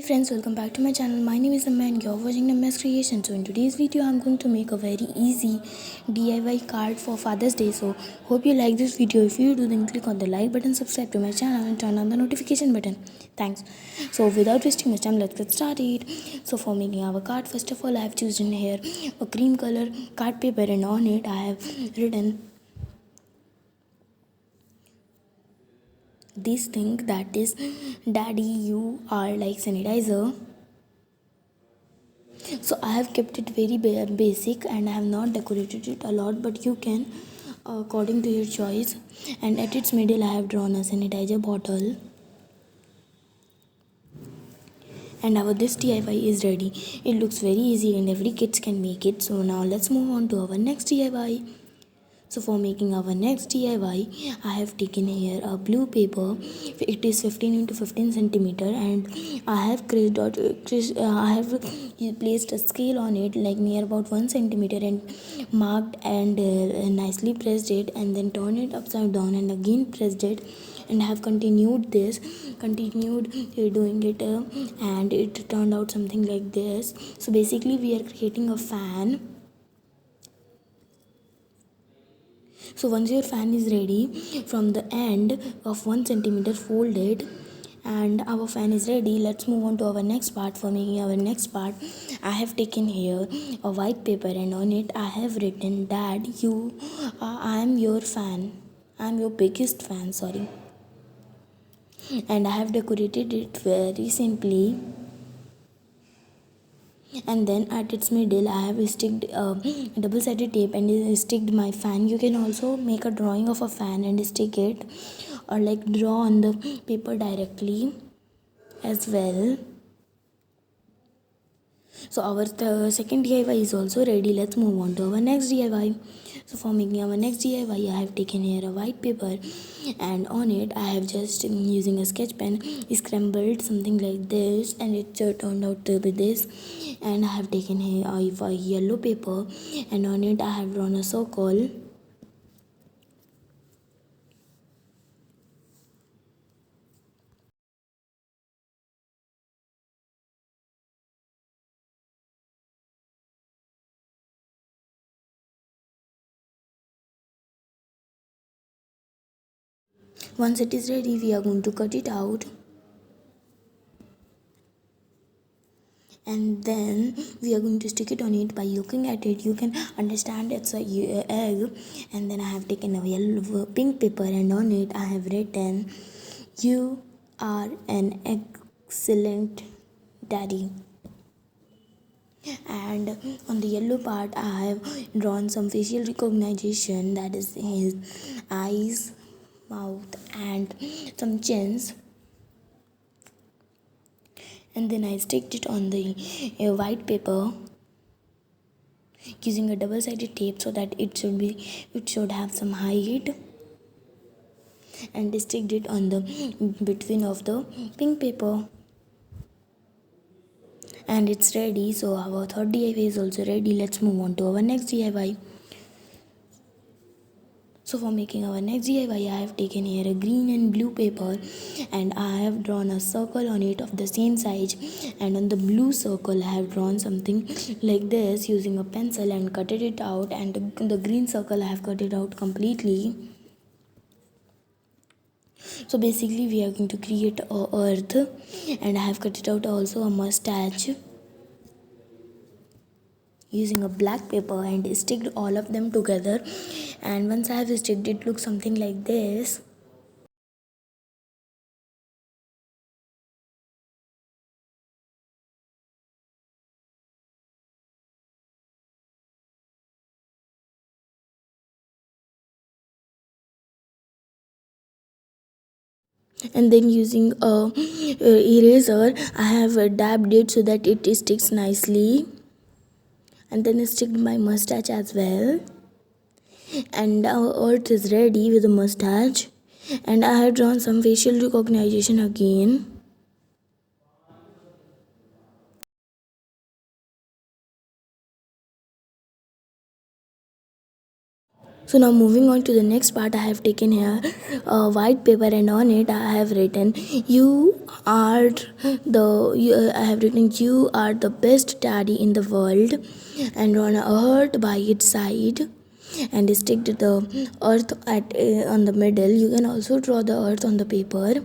Hey friends, welcome back to my channel. My name is Namya and you're watching Namya's Creation. So in today's video, I'm going to make a very easy DIY card for Father's Day. So hope you like this video. If you do, then click on the like button, subscribe to my channel and turn on the notification button. Thanks. So without wasting much time, let's get started. So for making our card, first of all, I have chosen here a cream color card paper and on it I have written this thing, that is, Daddy, you are like sanitizer. So I have kept it very basic and I have not decorated it a lot, but you can according to your choice. And at its middle I have drawn a sanitizer bottle, and our this DIY is ready. It looks very easy and every kids can make it. So now let's move on to our next DIY. So for making our next DIY, I have taken here a blue paper. It is 15 into 15 centimeter, and I have I have placed a scale on it like near about 1 centimeter and marked and nicely pressed it, and then turn it upside down and again pressed it, and have continued doing it, and it turned out something like this. So basically we are creating a fan. So once your fan is ready, from the end of 1 centimeter fold it, and our fan is ready. Let's move on to our next part. For making our next part, I have taken here a white paper and on it I have written, Dad, I am your fan. I am your biggest fan, sorry. And I have decorated it very simply, and then at its middle I have sticked double-sided tape and sticked my fan. You can also make a drawing of a fan and stick it, or like draw on the paper directly as well. So our second DIY is also ready. Let's move on to our next DIY. So for making our next DIY, I have taken here a white paper, and on it I have just using a sketch pen scrambled something like this, and it turned out to be this. And I have taken here a yellow paper, and on it I have drawn a circle. Once it is ready, we are going to cut it out, and then we are going to stick it on it. By looking at it, you can understand it's a egg. And then I have taken a yellow pink paper, and on it I have written, you are an excellent daddy. And on the yellow part I have drawn some facial recognition, that is his eyes, mouth and some chins. And then I sticked it on the white paper using a double-sided tape so that it should have some height, and sticked it on the between of the pink paper, and it's ready. So our third DIY is also ready. Let's move on to our next DIY. So for making our next DIY, I have taken here a green and blue paper, and I have drawn a circle on it of the same size, and on the blue circle I have drawn something like this using a pencil and cut it out, and the green circle I have cut it out completely. So basically we are going to create a earth, and I have cut it out also a mustache using a black paper and sticked all of them together. And once I have sticked it, looks something like this. And then using a eraser I have dabbed it so that it sticks nicely, and then sticked my mustache as well. And our earth is ready with the mustache, and I have drawn some facial recognition again. So now moving on to the next part, I have taken here a white paper and on it I have written are I have written you are the best daddy in the world, and drawn a heart by its side and stick the earth at on the middle. You can also draw the earth on the paper.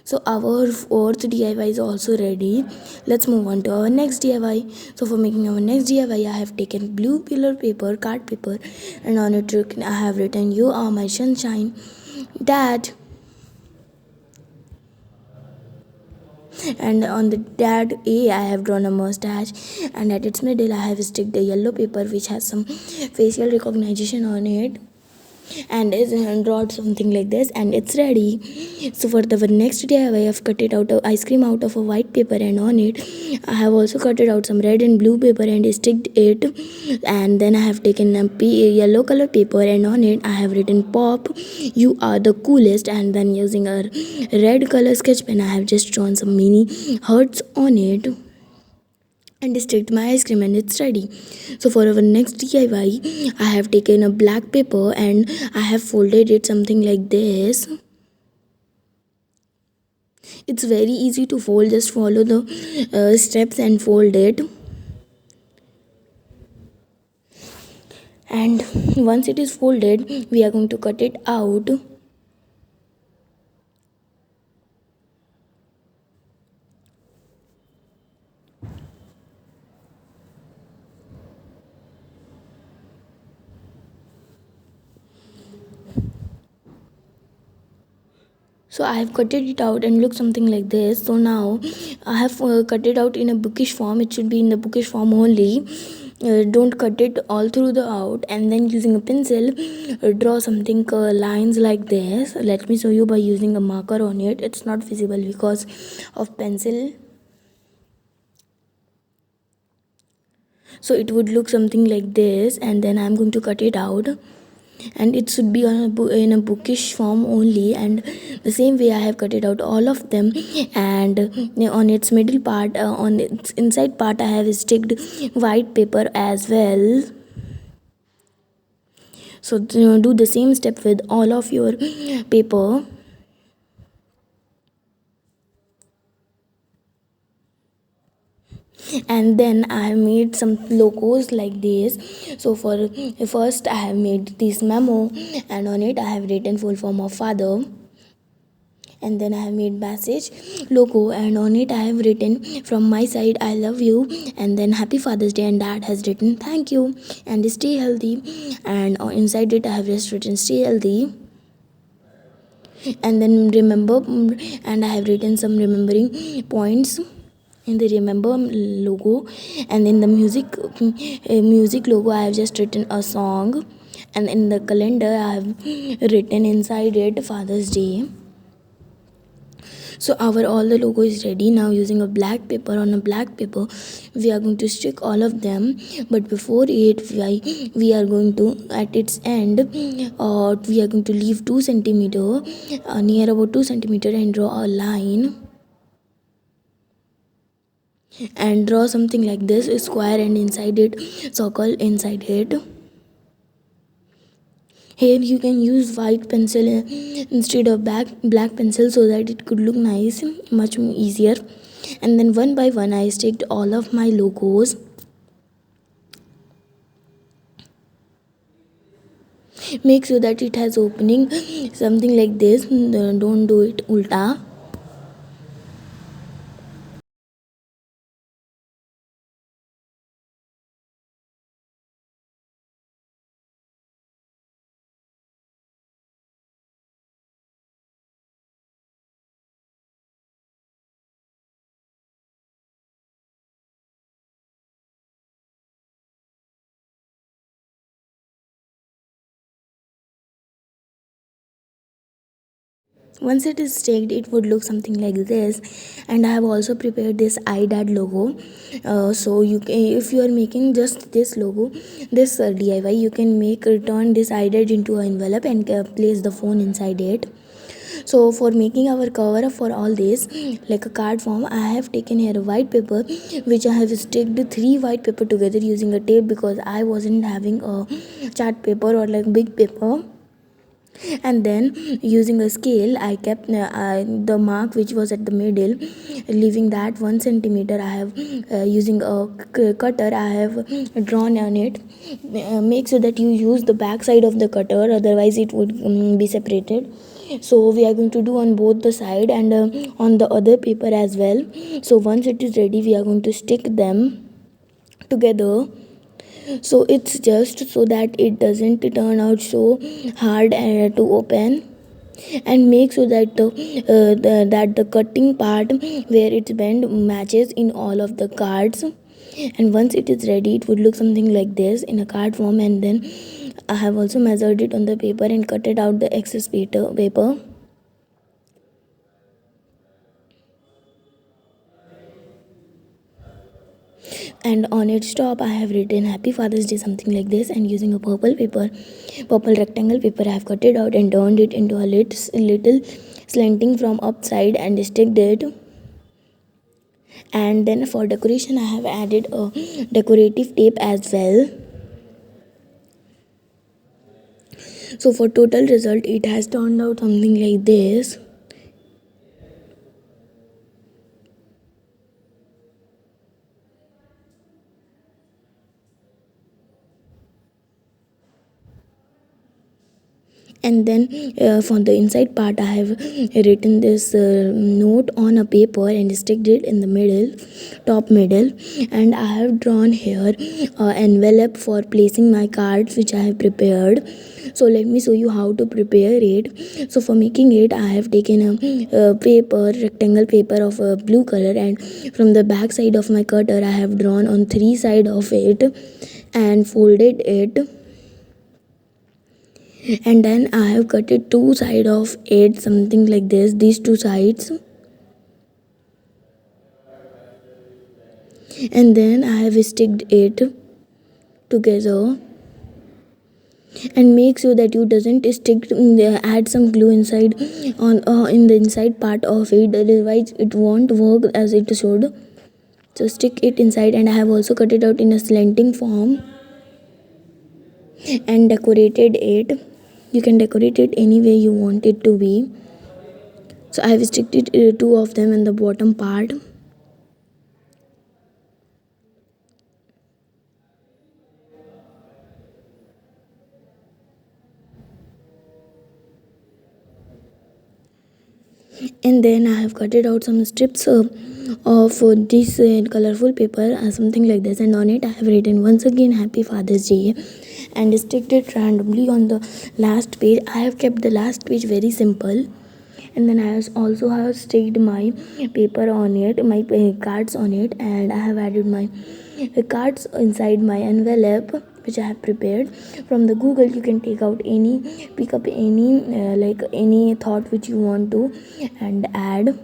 So our fourth DIY is also ready. Let's move on to our next DIY. So for making our next DIY, I have taken blue pillar paper, card paper, and on it I have written "You are my sunshine, Dad." And on the dad A, I have drawn a mustache, and at its middle, I have sticked a yellow paper which has some facial recognition on it, and is drawn something like this, and it's ready. So for the next day I have cut it out of ice cream out of a white paper, and on it I have also cut it out some red and blue paper and sticked it, and then I have taken a yellow color paper, and on it I have written pop, you are the coolest, and then using a red color sketch pen I have just drawn some mini hearts on it and sticked my ice cream, and it's ready. So for our next DIY, I have taken a black paper and I have folded it something like this. It's very easy to fold, just follow the steps and fold it. And once it is folded, we are going to cut it out. So I have cut it out and look something like this. So now I have cut it out in a bookish form. It should be in the bookish form only. Don't cut it all through the out, and then using a pencil draw something lines like this. Let me show you by using a marker on it. It's not visible because of pencil. So it would look something like this, and then I'm going to cut it out, and it should be on in a bookish form only, and the same way I have cut it out all of them, and on its middle part, on its inside part I have sticked white paper as well. So do the same step with all of your paper. And then I have made some logos like this. So for first I have made this memo, and on it I have written full form of father, and then I have made message logo, and on it I have written from my side I love you, and then happy Father's Day, and dad has written thank you and stay healthy, and inside it I have just written stay healthy, and then remember, and I have written some remembering points in the remember logo, and in the music logo I have just written a song, and in the calendar I have written inside it Father's Day. So our all the logo is ready. Now using a black paper, on a black paper we are going to stick all of them, but before it we are going to at its end we are going to leave 2 centimeter near about 2 centimeter and draw a line and draw something like this, a square, and inside it circle inside it. Here you can use white pencil instead of black pencil so that it could look nice, much easier. And then one by one I sticked all of my logos. Make sure that it has opening something like this, don't do it ulta. Once it is staked, it would look something like this. And I have also prepared this iDad logo. So you can, if you are making just this logo, this DIY, you can make turn this iDad into an envelope and place the phone inside it. So for making our cover up for all this, like a card form, I have taken here a white paper which I have sticked three white paper together using a tape because I wasn't having a chart paper or like big paper. And then using a scale I kept the mark which was at the middle, leaving that 1 centimeter. I have using a cutter I have drawn on it. Make sure that you use the back side of the cutter, otherwise it would be separated. So we are going to do on both the side and on the other paper as well. So once it is ready, we are going to stick them together. So it's just so that it doesn't turn out so hard to open, and make sure that that the cutting part where it's bent matches in all of the cards. And once it is ready, it would look something like this in a card form. And then I have also measured it on the paper and cut it out the excess paper. And on its top I have written Happy Father's Day, something like this. And using a purple rectangle paper, I have cut it out and turned it into a little slanting from upside and sticked it. And then for decoration I have added a decorative tape as well. So for total result, it has turned out something like this. And then for the inside part, I have written this note on a paper and sticked it in the top middle. And I have drawn here envelope for placing my cards which I have prepared. So let me show you how to prepare it. So for making it, I have taken a rectangle paper of a blue color, and from the back side of my cutter I have drawn on three sides of it and folded it. And then I have cut it two sides of it, something like this, these two sides. And then I have sticked it together. And make sure that you doesn't stick add some glue inside on in the inside part of it, otherwise it won't work as it should. So stick it inside. And I have also cut it out in a slanting form and decorated it. You can decorate it any way you want it to be. So I have sticked it two of them in the bottom part. And then I have cut it out some strips of this colorful paper, something like this. And on it I have written once again Happy Father's Day and sticked it randomly on the last page. I have kept the last page very simple. And then I also have sticked my paper on it, my cards on it. And I have added my cards inside my envelope which I have prepared. From the Google you can pick up any like any thought which you want to and add.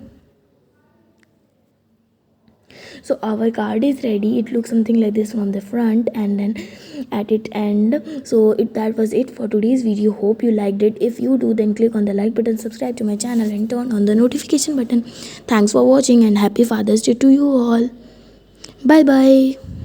So our card is ready. It looks something like this from the front and then at it end. So that was it for today's video. Hope you liked it. If you do, then click on the like button, subscribe to my channel and turn on the notification button. Thanks for watching and happy Father's Day to you all. Bye bye.